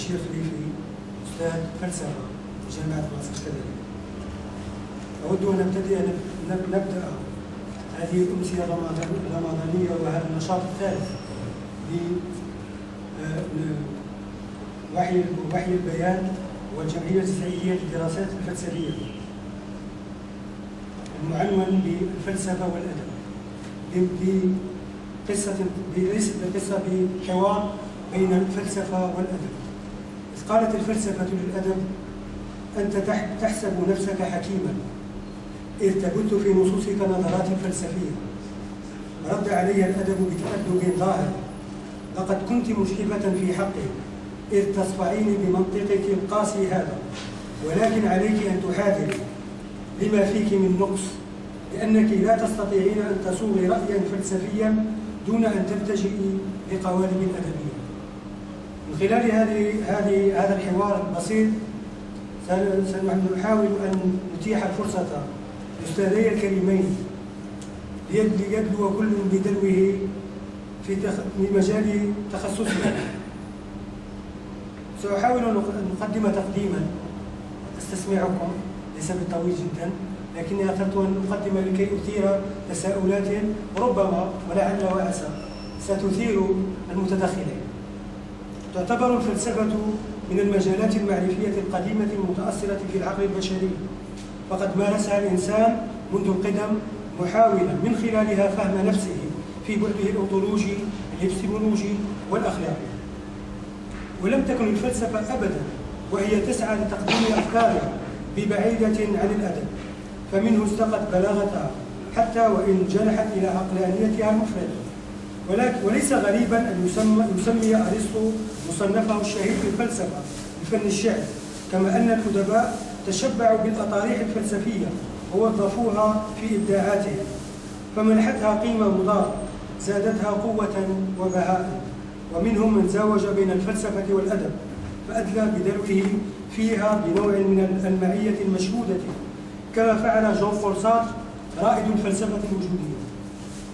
الشريفي أستاذ فلسفة في جامعة مصر كذلك. أود أن نبدأ هذه الأمسية الرمضانية وهذا النشاط الثالث بوحي البيان والجمعية الجزائرية للدراسات الفلسفية المعنون بالفلسفة والأدب بحوار بين الفلسفة والأدب. إذ قالت الفلسفة للأدب: أنت تحسب نفسك حكيما إذ تبث في نصوصك نظرات فلسفية. رد علي الأدب بتأدب ظاهر: لقد كنت مشكفة في حقي إذ تصفعين بمنطقك القاسي هذا، ولكن عليك أن تحاذري لما فيك من نقص، لأنك لا تستطيعين أن تصوغي رأيا فلسفيا دون أن تلتجئي لقوالب أدبية. من خلال هذا الحوار البسيط سنحاول أن نتيح الفرصة لأستاذي الكريمين ليدلو كل بدلوه في مجال تخصصه. سأحاول أن أقدم تقديما أستسمعكم، ليس بالطويل جدا، لكني أردت أن أقدم لكي أثير تساؤلات ربما ولعل وعسى ستثير المتدخلين. تعتبر الفلسفة من المجالات المعرفية القديمة المتأصلة في العقل البشري، فقد مارسها الإنسان منذ القدم محاولا من خلالها فهم نفسه في بعده الأنطولوجي الإبستيمولوجي والأخلاقي. ولم تكن الفلسفة أبدا وهي تسعى لتقديم أفكارها ببعيدة عن الأدب، فمنه استقت بلاغتها حتى وإن جنحت إلى عقلانيتها المفردة. وليس غريبا أن يسمي أرسطو مصنفه الشهير في الفلسفة بفن الشعر، كما أن الأدباء تشبعوا بالأطاريح الفلسفية ووظفوها في إبداعاتهم، فمنحتها قيمة مضافة زادتها قوة وبهاء. ومنهم من زاوج بين الفلسفة والأدب فأدلى بدلوه فيها بنوع من المعية المشهودة، كما فعل جون بول سارتر رائد الفلسفة الوجودية.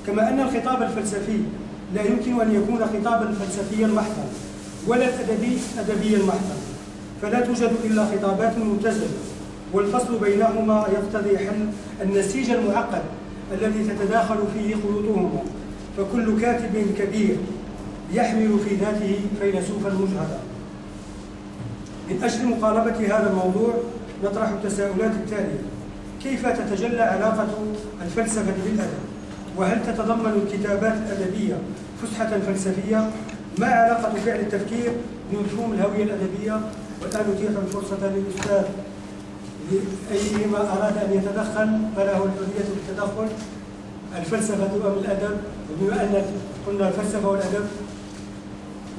كما أن الخطاب الفلسفي لا يمكن أن يكون خطابا فلسفيا محضا ولا الأدبي أدبيا محضا، فلا توجد إلا خطابات ممتزجة، والفصل بينهما يقتضي حل النسيج المعقد الذي تتداخل فيه خيوطهما، فكل كاتب كبير يحمل في ذاته فيلسوفا مجهدا. من أجل مقاربة هذا الموضوع نطرح التساؤلات التالية: كيف تتجلى علاقة الفلسفة بالأدب؟ وهل تتضمن الكتابات الأدبية فسحة فلسفية؟ ما علاقة فعل التفكير بمفهوم الهوية الأدبية؟ والآن أتيح الفرصة للأستاذ أيهما أراد أن يتدخل فله الحرية بالتدخل، الفلسفة أم الأدب؟ وبما أن قلنا الفلسفة والأدب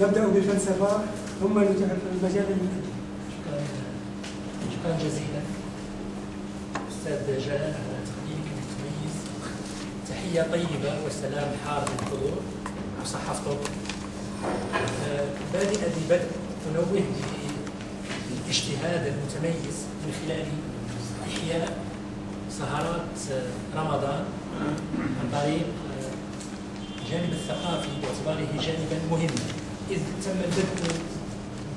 نبدأ بالفلسفة ثم نتيح المجال للأدب. شكرا جزيلا أستاذ جلال على تقديمك المتميز. تحية طيبة وسلام حار للحضور وصحفتك. بادئ ببدء تنوه بالاجتهاد المتميز من خلال إحياء سهرات رمضان عن طريق الجانب الثقافي باعتباره جانبا مهما، إذ تم البدء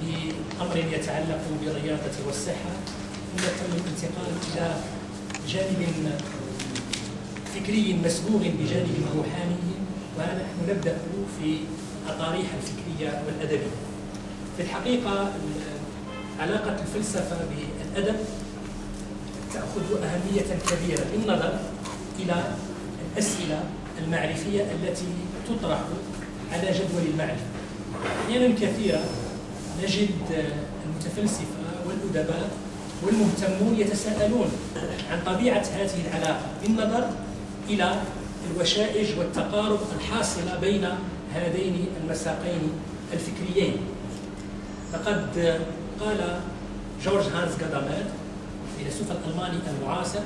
بأمر يتعلق بالرياضة والصحة، ثم تم الانتقال إلى جانب فكري مسبوغ بجانب روحاني، ونحن نبدأ في الأطاريح الفكرية والأدبية. في الحقيقة علاقة الفلسفة بالأدب تأخذ أهمية كبيرة بالنظر إلى الأسئلة المعرفية التي تطرح على جدول المعرفة. أحيانا كثيرة نجد المتفلسفة والأدباء والمهتمون يتساءلون عن طبيعة هذه العلاقة بالنظر إلى الوشائج والتقارب الحاصلة بين هذين المساقين الفكريين. فقد قال جورج هانس غادامير الفيلسوف الألماني المعاصر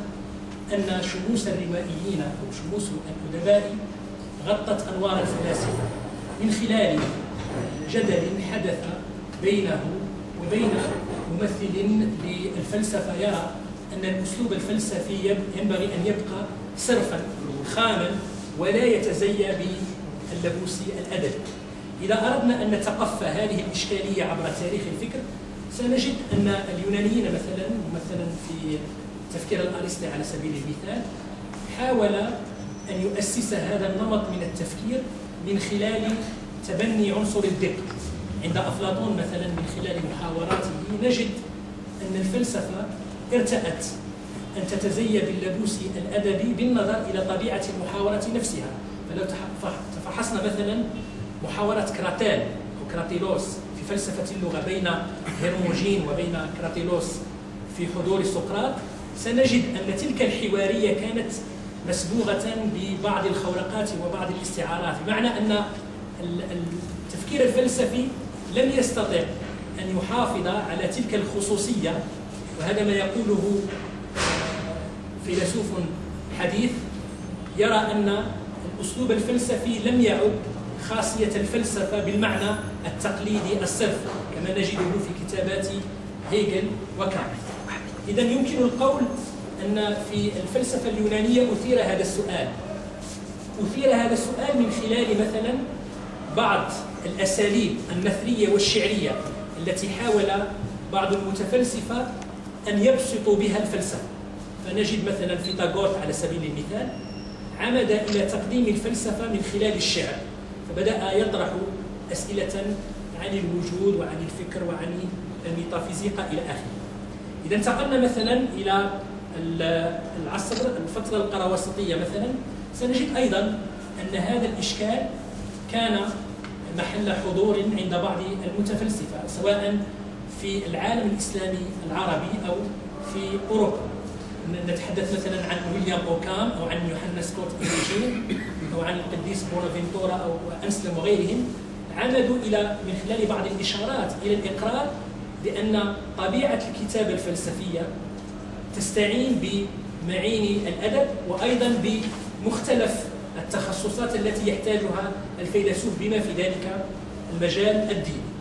أن شموس الروائيين أو شموس الأدباء غطت أنوار الفلاسفة من خلال جدل حدث بينه وبين ممثل للفلسفة يرى أن الأسلوب الفلسفي ينبغي أن يبقى صرفا خاما ولا يتزيى باللبوس الأدبي. إذا أردنا أن نتقفى هذه الإشكالية عبر تاريخ الفكر سنجد أن اليونانيين مثلا في تفكير الأرسطي على سبيل المثال حاول أن يؤسس هذا النمط من التفكير من خلال تبني عنصر الدقة. عند أفلاطون مثلا من خلال محاوراته نجد أن الفلسفة ارتأت أن تتزي باللبوس الأدبي بالنظر إلى طبيعة المحاورة نفسها. فلو تفحصنا مثلا محاورة كراتال أو كراتيلوس في فلسفة اللغة بين هيرموجين وبين كراتيلوس في حضور سقراط، سنجد أن تلك الحوارية كانت مسبوغة ببعض الخورقات وبعض الاستعارات، بمعنى أن التفكير الفلسفي لم يستطع أن يحافظ على تلك الخصوصية. وهذا ما يقوله فيلسوف حديث يرى أن الأسلوب الفلسفي لم يعد خاصية الفلسفة بالمعنى التقليدي الصرف كما نجده في كتابات هيجل وكانت. إذن يمكن القول أن في الفلسفة اليونانية أثير هذا السؤال من خلال مثلا بعض الأساليب النثرية والشعرية التي حاول بعض المتفلسفة أن يبسطوا بها الفلسفة. فنجد مثلا فيثاغورس على سبيل المثال عمد إلى تقديم الفلسفة من خلال الشعر، فبدأ يطرح أسئلة عن الوجود وعن الفكر وعن الميتافيزيقا إلى آخره. إذا انتقلنا مثلا إلى الفترة القروسطية مثلا سنجد أيضا أن هذا الإشكال كان محل حضور عند بعض المتفلسفة سواء في العالم الإسلامي العربي أو في أوروبا. نتحدث مثلا عن ويليام أوكام أو عن يوحنا سكوت إيريجين أو عن القديس بونافنتورا أو أنسلم وغيرهم، عمدوا من خلال بعض الإشارات إلى الإقرار بأن طبيعة الكتابة الفلسفية تستعين بمعين الأدب وأيضا بمختلف التخصصات التي يحتاجها الفيلسوف بما في ذلك المجال الديني.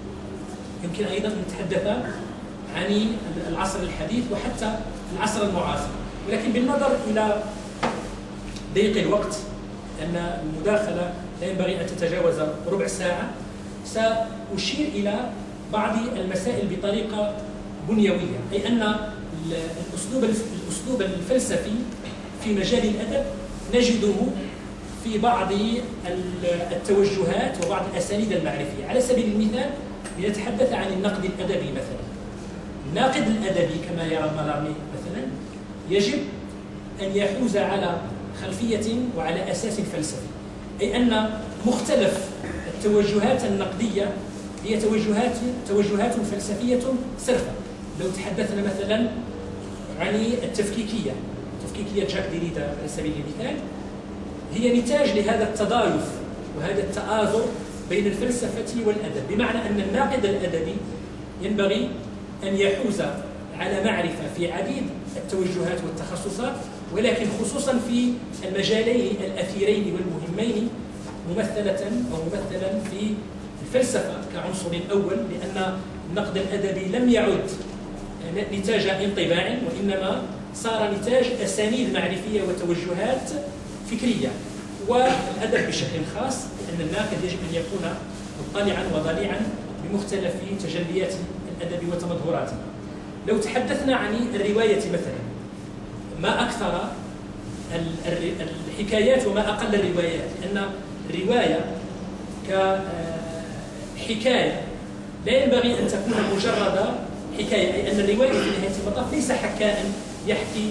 يمكن أيضا أن نتحدث عن العصر الحديث وحتى العصر المعاصر، ولكن بالنظر إلى ضيق الوقت أن المداخلة لا ينبغي أن تتجاوز ربع ساعة، سأشير إلى بعض المسائل بطريقة بنيوية، أي أن الأسلوب الفلسفي في مجال الأدب نجده في بعض التوجهات وبعض الأساليب المعرفية. على سبيل المثال لنتحدث عن النقد الأدبي مثلا. الناقد الأدبي كما يرى مالارمي مثلا يجب أن يحوز على خلفية وعلى أساس فلسفي، أي أن مختلف التوجهات النقدية هي توجهات فلسفية صرفة. لو تحدثنا مثلا عن التفكيكية جاك ديريدا على سبيل المثال، هي نتاج لهذا التضايف وهذا التآزر بين الفلسفة والأدب، بمعنى أن الناقد الأدبي ينبغي أن يحوز على معرفة في عديد التوجهات والتخصصات، ولكن خصوصا في المجالين الأثيرين والمهمين ممثلا في الفلسفة كعنصر أول، لأن النقد الأدبي لم يعد نتاج انطباع وإنما صار نتاج أسانيد معرفية وتوجهات فكرية. والأدب بشكل خاص لأن الناقد يجب أن يكون مطلعا وضليعا بمختلف تجليات الأدب وتمظهراته. لو تحدثنا عن الرواية مثلا، ما أكثر الحكايات وما أقل الروايات، لأن الرواية كحكاية لا ينبغي أن تكون مجرد حكاية، أي أن الرواية في نهاية المطاف ليس حكاء يحكي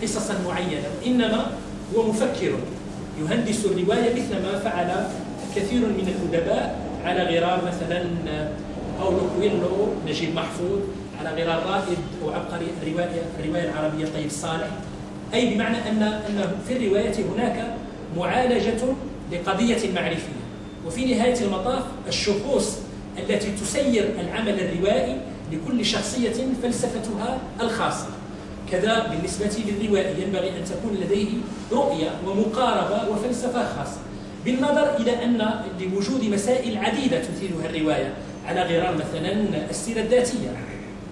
قصصا معينة، وإنما هو مفكر يهندس الرواية مثل ما فعل كثير من الأدباء على غرار مثلا باولو كويلو، نجيب محفوظ، على غرار رائد وعبقري الرواية العربية طيب صالح. أي بمعنى أن في الرواية هناك معالجة لقضية معرفية، وفي نهاية المطاف الشخوص التي تسير العمل الروائي لكل شخصية فلسفتها الخاصة. كذا بالنسبة للروائي ينبغي أن تكون لديه رؤية ومقاربة وفلسفة خاصة، بالنظر إلى أن لوجود مسائل عديدة تثيرها الرواية، على غرار مثلا السيرة الذاتية.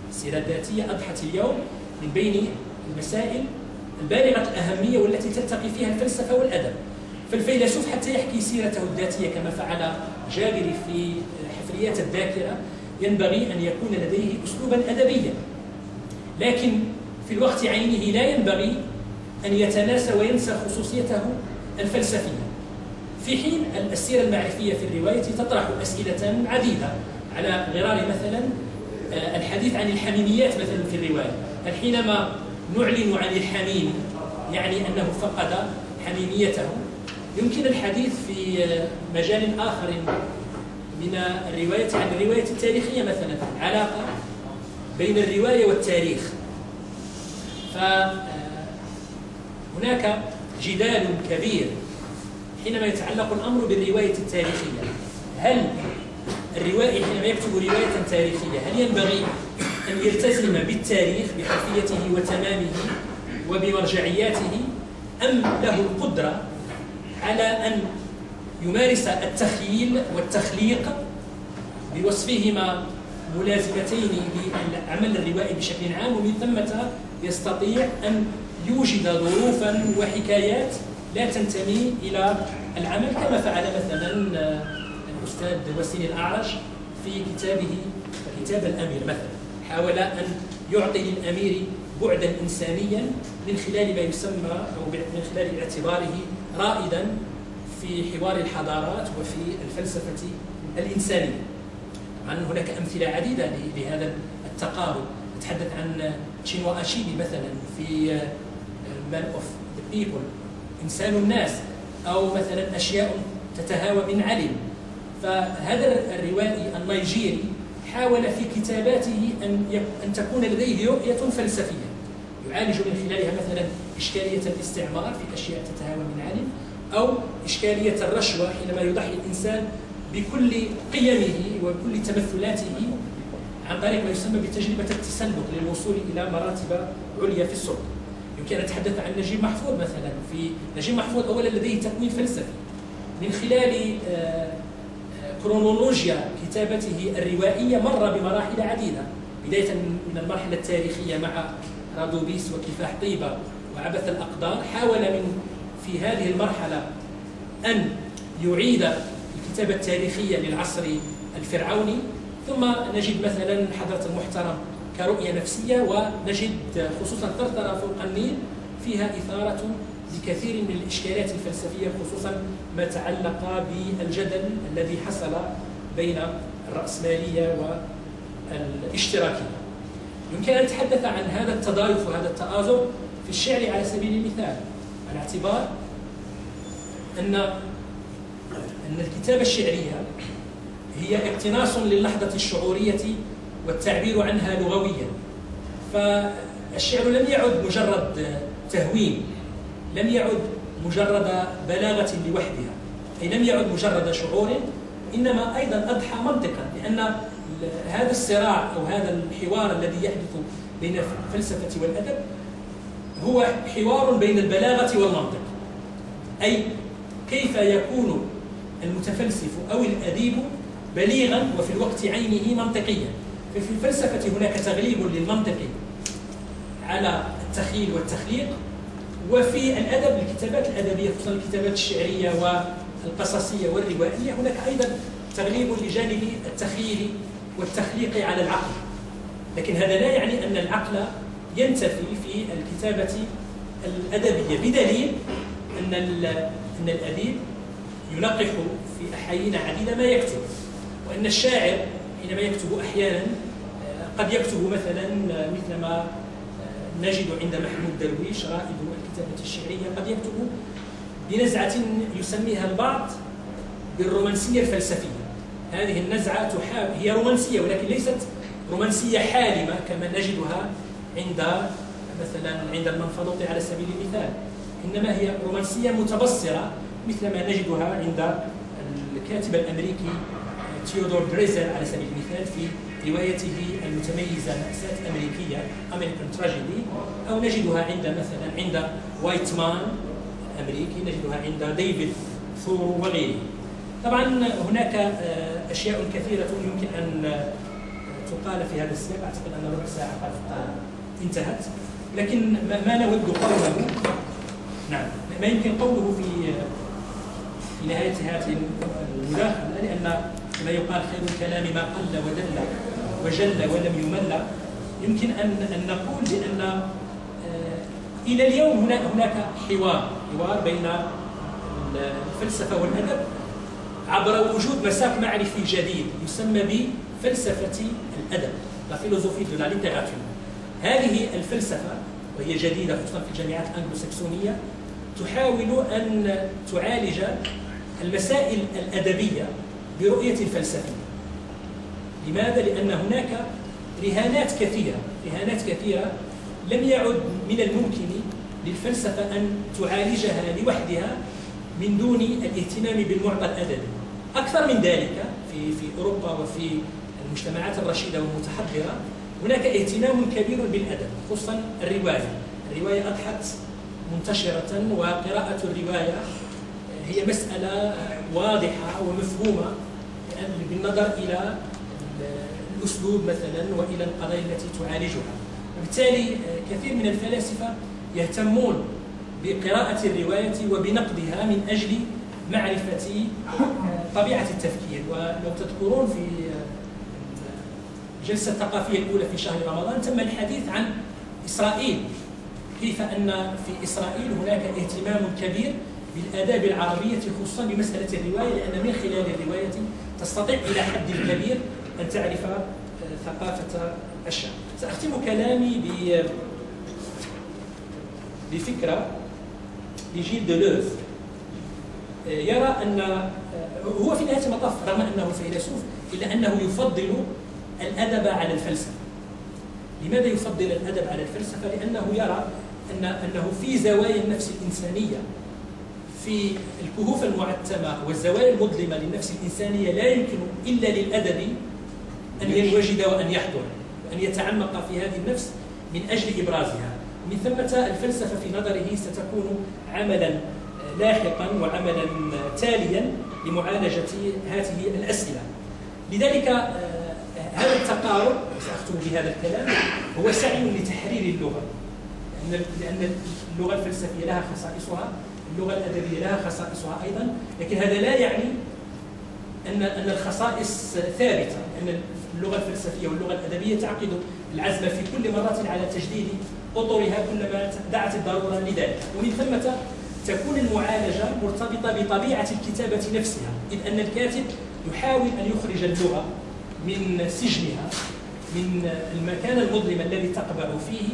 السيرة الذاتية أضحت اليوم من بين المسائل البالغة الأهمية والتي تلتقي فيها الفلسفة والأدب. فالفيلسوف حتى يحكي سيرته الذاتية كما فعل جابري في حفريات الذاكرة ينبغي أن يكون لديه أسلوبا أدبيا، لكن في الوقت عينه لا ينبغي أن يتناسى وينسى خصوصيته الفلسفية، في حين السيرة المعرفية في الرواية تطرح أسئلة عديدة على غرار مثلا الحديث عن الحميميات مثلا في الرواية. حينما نعلن عن الحميم يعني أنه فقد حميميته. يمكن الحديث في مجال آخر من الرواية عن الرواية التاريخية مثلا، علاقة بين الرواية والتاريخ. فهناك جدال كبير حينما يتعلق الأمر بالرواية التاريخية. هل الروائي حينما يكتب رواية تاريخية هل ينبغي أن يلتزم بالتاريخ بحرفيته وتمامه وبمرجعياته، أم له القدرة على أن يمارس التخييل والتخليق بوصفهما ملازمتين للعمل الروائي بشكل عام، ومن ثم يستطيع أن يوجد ظروفا وحكايات لا تنتمي إلى العمل، كما فعل مثلا الأستاذ وسيم الأعرج في كتابه كتاب الأمير مثلا. حاول أن يعطي للأمير بعدا إنسانيا من خلال ما يسمى أو من خلال اعتباره رائدا في حوار الحضارات وفي الفلسفة الإنسانية. طبعا هناك أمثلة عديدة لهذا التقارب. نتحدث عن تشينوا أشيبي مثلا في Man of the People، إنسان الناس، أو مثلا أشياء تتهاوى من علم. فهذا الروائي النيجيري حاول في كتاباته أن تكون لديه رؤية فلسفية يعالج من خلالها مثلا إشكالية الاستعمار في أشياء تتهاوى من علم، أو إشكالية الرشوة حينما يضحي الإنسان بكل قيمه وكل تمثلاته عن طريق ما يسمى بتجربة التسلق للوصول إلى مراتب عليا في السلطة. يمكن أن نتحدث عن نجيب محفوظ مثلا. في نجيب محفوظ أولا لديه تكوين فلسفي من خلال كرونولوجيا كتابته الروائية، مر بمراحل عديدة، بداية من المرحلة التاريخية مع رادوبيس وكفاح طيبة وعبث الأقدار. حاول في هذه المرحلة أن يعيد الكتابة التاريخية للعصر الفرعوني، ثم نجد مثلا حضرة المحترم كرؤية نفسية، ونجد خصوصا ثرثرة فوق النيل فيها إثارة لكثير من الإشكالات الفلسفية، خصوصا ما تعلق بالجدل الذي حصل بين الرأسمالية والاشتراكية. يمكن أن نتحدث عن هذا التضايف وهذا التآزر في الشعر على سبيل المثال، على اعتبار أن الكتابة الشعرية هي اقتناص للحظة الشعورية والتعبير عنها لغويا. فالشعر لم يعد مجرد تهوين، لم يعد مجرد بلاغة لوحدها، أي لم يعد مجرد شعور، إنما أيضا أضحى منطقا، لأن هذا الصراع أو هذا الحوار الذي يحدث بين الفلسفة والأدب هو حوار بين البلاغة والمنطق، أي كيف يكون المتفلسف أو الأديب بليغا وفي الوقت عينه منطقيا. ففي الفلسفة هناك تغليب للمنطق على التخيل والتخليق، وفي الأدب الكتابات الأدبية خصوصا الكتابات الشعرية والقصصية والروائية هناك أيضا تغليب لجانب التخيل والتخليق على العقل. لكن هذا لا يعني أن العقل ينتفي في الكتابة الأدبية، بدليل أن الأديب يلقح في أحايين عديدة ما يكتب، وأن الشاعر حينما يكتب أحيانا قد يكتب مثلا مثل ما نجد عند محمود درويش رائد الكتابة الشعرية، قد يكتب بنزعة يسميها البعض بالرومانسية الفلسفية. هذه النزعة هي رومانسية، ولكن ليست رومانسية حالمة كما نجدها عند المنفلوط على سبيل المثال، إنما هي رومانسية متبصرة مثل ما نجدها عند الكاتب الأمريكي تيودور دريزر على سبيل المثال في روايته المتميزة مأساة أمريكية American Tragedy، أو نجدها عند وايت مان الأمريكي، نجدها عند ديفيد ثورو وغيره. طبعا هناك أشياء كثيرة يمكن أن تقال في هذا السياق، أعتقد أن ربع ساعة قد انتهت، لكن ما نود قوله، نعم، ما يمكن قوله في في نهاية هذه المداخلة، لأن كما يقال خير الكلام ما قل ودل وجل ولم يمل. يمكن أن نقول بأن إلى اليوم هناك حوار بين الفلسفة والأدب عبر وجود مساق معرفي جديد يسمى بفلسفة الأدب، لا فيلوزوفي دو لا ليتيراتور. هذه الفلسفة وهي جديدة خصوصا في الجامعات الأنجلوساكسونية تحاول أن تعالج المسائل الأدبية برؤية فلسفية. لماذا؟ لأن هناك رهانات كثيرة لم يعد من الممكن للفلسفة أن تعالجها لوحدها من دون الاهتمام بالمعطى الأدبي. أكثر من ذلك في أوروبا وفي المجتمعات الرشيدة والمتحضرة هناك اهتمام كبير بالأدب، خصوصا الرواية أضحت منتشرة، وقراءة الرواية هي مسألة واضحة ومفهومة بالنظر إلى الأسلوب مثلا وإلى القضايا التي تعالجها. وبالتالي كثير من الفلاسفة يهتمون بقراءة الرواية وبنقدها من أجل معرفة طبيعة التفكير. ولو تذكرون في الجلسة الثقافية الأولى في شهر رمضان تم الحديث عن إسرائيل، كيف أن في إسرائيل هناك اهتمام كبير بالآداب العربية خصوصا بمسألة الرواية، لأن من خلال الرواية تستطيع إلى حد كبير أن تعرف ثقافة الشعب. سأختم كلامي بفكرة لجيل دولوز. يرى أن هو في نهاية المطاف رغم أنه فيلسوف إلا أنه يفضل الأدب على الفلسفة. لماذا يفضل الأدب على الفلسفة؟ لأنه يرى أنه في زوايا النفس الإنسانية، في الكهوف المعتمة والزوايا المظلمة للنفس الإنسانية لا يمكن إلا للأدب أن ينوجد وأن يحضر وأن يتعمق في هذه النفس من أجل إبرازها. من ثمة الفلسفة في نظره ستكون عملا لاحقا وعملا تاليا لمعالجة هذه الأسئلة. لذلك هذا التقارب، سأختم بهذا الكلام، هو سعي لتحرير اللغة، لأن اللغة الفلسفية لها خصائصها، اللغة الأدبية لها خصائصها أيضا، لكن هذا لا يعني أن الخصائص ثابتة، أن اللغة الفلسفية واللغة الأدبية تعقد العزم في كل مرة على تجديد أطرها كلما دعت الضرورة لذلك. ومن ثمة تكون المعالجة مرتبطة بطبيعة الكتابة نفسها، إذ أن الكاتب يحاول أن يخرج اللغة من سجنها، من المكان المظلم الذي تقبع فيه،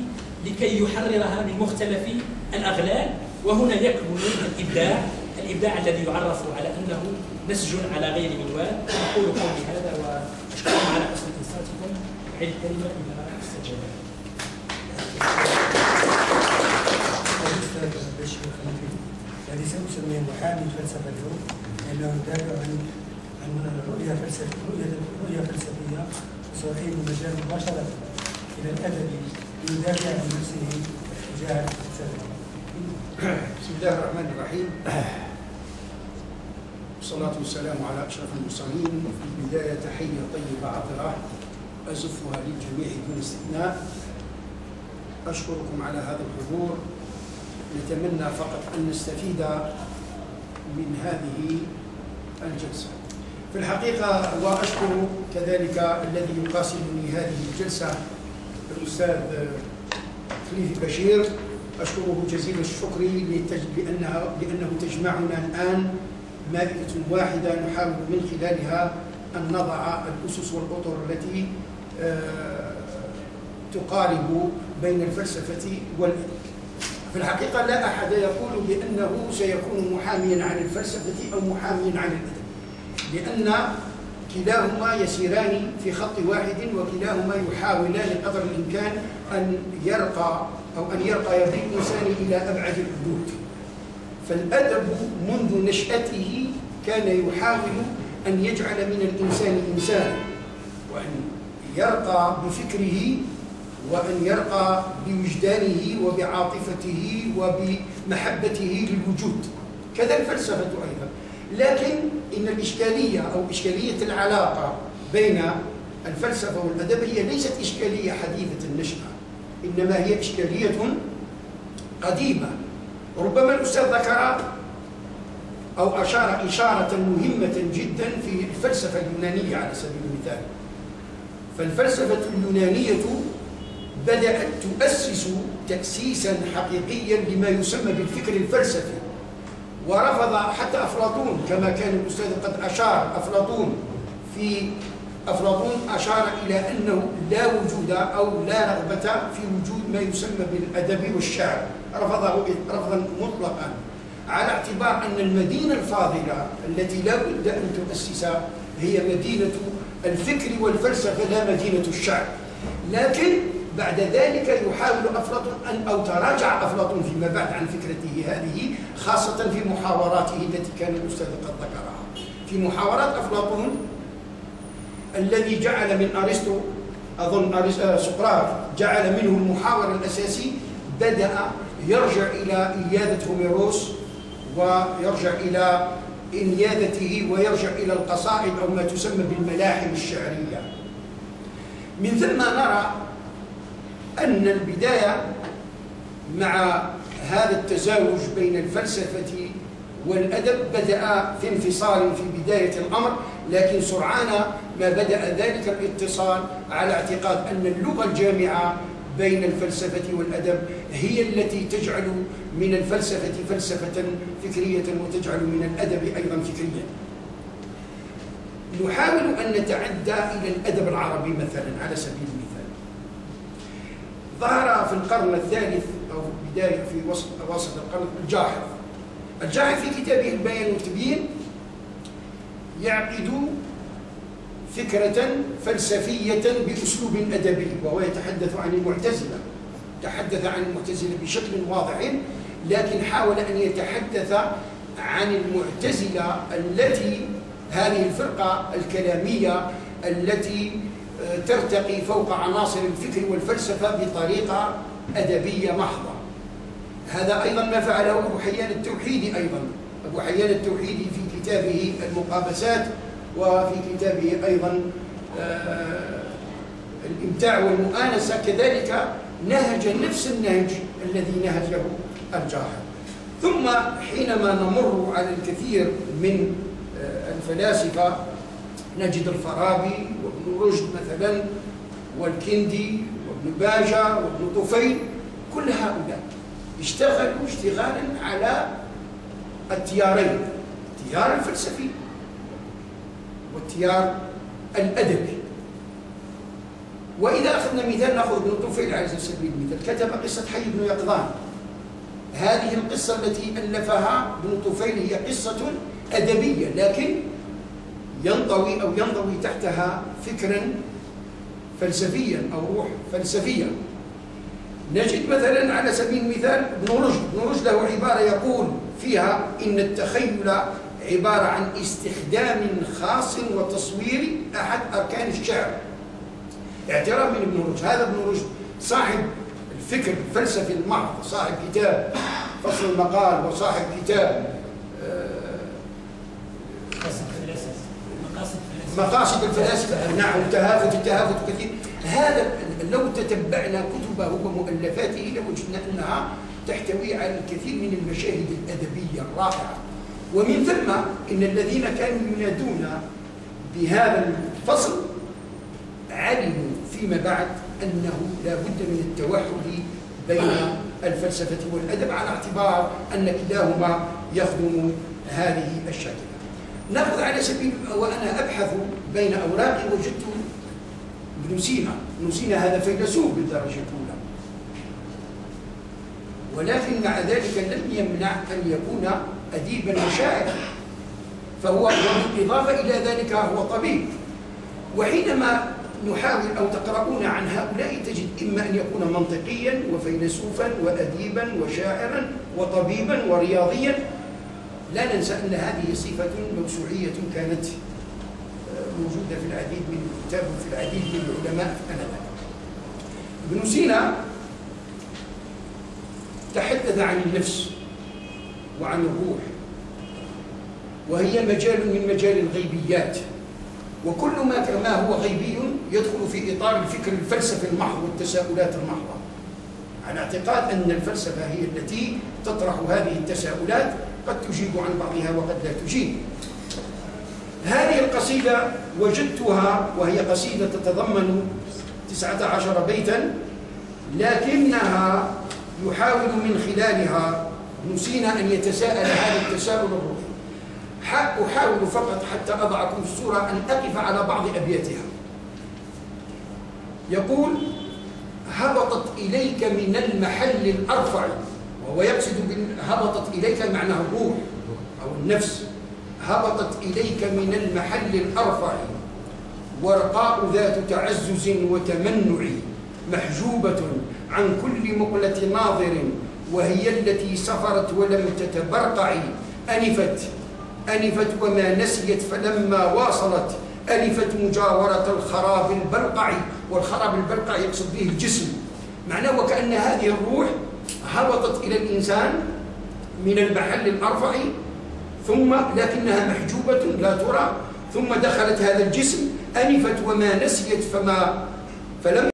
لكي يحررها من مختلف الأغلال. وهنا يكمن الإبداع الذي يعرف على أنه نسج على غير منوال. أقول قولي هذا وأشكركم على حسن إنصاتكم. أعيد الكلمة إلى أستاذ جمال. الذي سأسميه محامي الفلسفة اليوم، لأنه يدافع عن رؤية فلسفية، وسأعيد المجال مباشرة إلى الأدب ليدافع عن نفسه تجاه الفلسفة. بسم الله الرحمن الرحيم، والصلاة والسلام على أشرف المرسلين. في البداية تحية طيبة عطرة أزفها للجميع دون استثناء. أشكركم على هذا الحضور. نتمنى فقط أن نستفيد من هذه الجلسة. في الحقيقة وأشكر كذلك الذي يقاسمني هذه الجلسة الأستاذ خليفي بشير، أشكره جزيل الشكر لأنه تجمعنا الآن مائدة واحدة نحاول من خلالها أن نضع الأسس والأطر التي تقارب بين الفلسفة والأدب. في الحقيقة لا أحد يقول بأنه سيكون محاميا عن الفلسفة أو محاميا عن الأدب، لأن كلاهما يسيران في خط واحد، وكلاهما يحاولان قدر الإمكان أن يرقى يد الإنسان إلى أبعد الحدود. فالأدب منذ نشأته كان يحاول أن يجعل من الإنسان إنسانا، وأن يرقى بفكره، وأن يرقى بوجدانه وبعاطفته وبمحبته للوجود. كذا الفلسفة أيضا. لكن إن الإشكالية أو إشكالية العلاقة بين الفلسفة والأدب هي ليست إشكالية حديثة النشأة، إنما هي إشكالية قديمة. ربما الأستاذ ذكر أو أشار إشارة مهمة جدا في الفلسفة اليونانية على سبيل المثال. فالفلسفة اليونانية بدأت تؤسس تأسيسا حقيقيا لما يسمى بالفكر الفلسفي، ورفض حتى أفلاطون كما كان الأستاذ قد أشار. أفلاطون أشار إلى أنه لا وجود أو لا رغبة في وجود ما يسمى بالأدب والشعر، رفضه رفضا مطلقا، على اعتبار أن المدينة الفاضلة التي لا بد أن تؤسس هي مدينة الفكر والفلسفة لا مدينة الشعر. لكن بعد ذلك يحاول أفلاطون أو تراجع أفلاطون فيما بعد عن فكرته هذه، خاصة في محاوراته التي كان الأستاذ قد ذكرها. في محاورات أفلاطون الذي جعل من أرسطو، أظن سقراط جعل منه المحاور الأساسي، بدأ يرجع إلى إلياذة هوميروس ويرجع إلى إنياذته ويرجع إلى القصائد أو ما تسمى بالملاحم الشعرية. من ثم نرى أن البداية مع هذا التزاوج بين الفلسفة والأدب بدأ في انفصال في بداية الأمر، لكن سرعان ما بدأ ذلك الاتصال على اعتقاد أن اللغة الجامعة بين الفلسفة والأدب هي التي تجعل من الفلسفة فلسفة فكرية وتجعل من الأدب أيضا فكريا. نحاول أن نتعدى إلى الأدب العربي مثلا على سبيل المثال. ظهر في القرن الثالث أو بداية في وسط القرن الجاحظ في كتابه البيان والتبيين يعقد فكرة فلسفية بأسلوب أدبي، وهو يتحدث عن المعتزلة. تحدث عن المعتزلة بشكل واضح، لكن حاول أن يتحدث عن المعتزلة التي هذه الفرقة الكلامية التي ترتقي فوق عناصر الفكر والفلسفة بطريقة أدبية محضة. هذا أيضا ما فعله أبو حيان التوحيدي. أبو حيان التوحيدي في كتابه المقابسات وفي كتابه أيضا الإمتاع والمؤانسة كذلك نهج نفس النهج الذي نهجه الجاحظ. ثم حينما نمر على الكثير من الفلاسفة نجد الفارابي وابن رشد مثلا والكندي وابن باجة وابن طفيل، كل هؤلاء اشتغلوا اشتغالا على التيارين، التيار الفلسفي والتيار الأدبي. وإذا أخذنا مثال نأخذ ابن طفيل على سبيل المثال، كتب قصة حي بن يقظان. هذه القصة التي ألفها ابن طفيل هي قصة أدبية، لكن ينضوي تحتها فكرا فلسفيا أو روح فلسفية. نجد مثلا على سبيل المثال ابن رشد له عبارة يقول فيها إن التخيل عبارة عن استخدام خاص وتصوير أحد أركان الشعر. اعتراف من ابن رشد. هذا ابن رشد صاحب الفكر الفلسفي المحض، صاحب كتاب فصل المقال وصاحب كتاب مقاصد الفلاسفة. نعم، التهافت كثير. هذا لو تتبعنا كتبه ومؤلفاته لوجدنا أنها تحتوي على الكثير من المشاهد الأدبية الرائعة. ومن ثم إن الذين كانوا ينادون بهذا الفصل علموا فيما بعد أنه لا بد من التوحد بين الفلسفة والأدب على اعتبار أن كلاهما يخدم هذه الشاكلة. نأخذ على سبيل وأنا أبحث بين أوراقي وجدت ابن سينا هذا فيلسوف بالدرجة الأولى، ولكن مع ذلك لم يمنع أن يكون أديبا وشاعرا، فهو بالإضافة إلى ذلك هو طبيب. وحينما نحاول أو تقرؤون عن هؤلاء تجد إما أن يكون منطقيا وفيلسوفا وأديبا وشاعرا وطبيبا ورياضيا. لا ننسى أن هذه صفة موسوعية كانت موجودة في العديد من الكتاب وفي العديد من العلماء آنذاك. ابن سينا تحدث عن النفس وعن الروح، وهي مجال من مجال الغيبيات، وكل ما هو غيبي يدخل في إطار الفكر الفلسفي المحض والتساؤلات المحضة، على اعتقاد أن الفلسفة هي التي تطرح هذه التساؤلات قد تجيب عن بعضها وقد لا تجيب. هذه القصيدة وجدتها وهي قصيدة تتضمن 19 بيتا، لكنها يحاول من خلالها ابن سينا أن يتساءل هذا التساؤل الروحي. أحاول فقط حتى أضعكم في الصورة أن أقف على بعض أبياتها. يقول: هبطت إليك من المحل الأرفع، وهو يقصد هبطت إليك معناه الروح أو النفس. هبطت إليك من المحل الأرفع ورقاء ذات تعزز وتمنع، محجوبة عن كل مقلة ناظر، وهي التي سفرت ولم تتبرقع. أنفت وما نسيت، فلما واصلت ألفت مجاورة الخراب البلقع. والخراب البلقع يقصد به الجسم، معناه وكأن هذه الروح هبطت إلى الإنسان من المحل الأرفع، ثم لكنها محجوبة لا ترى، ثم دخلت هذا الجسم. أنفت وما نسيت فلم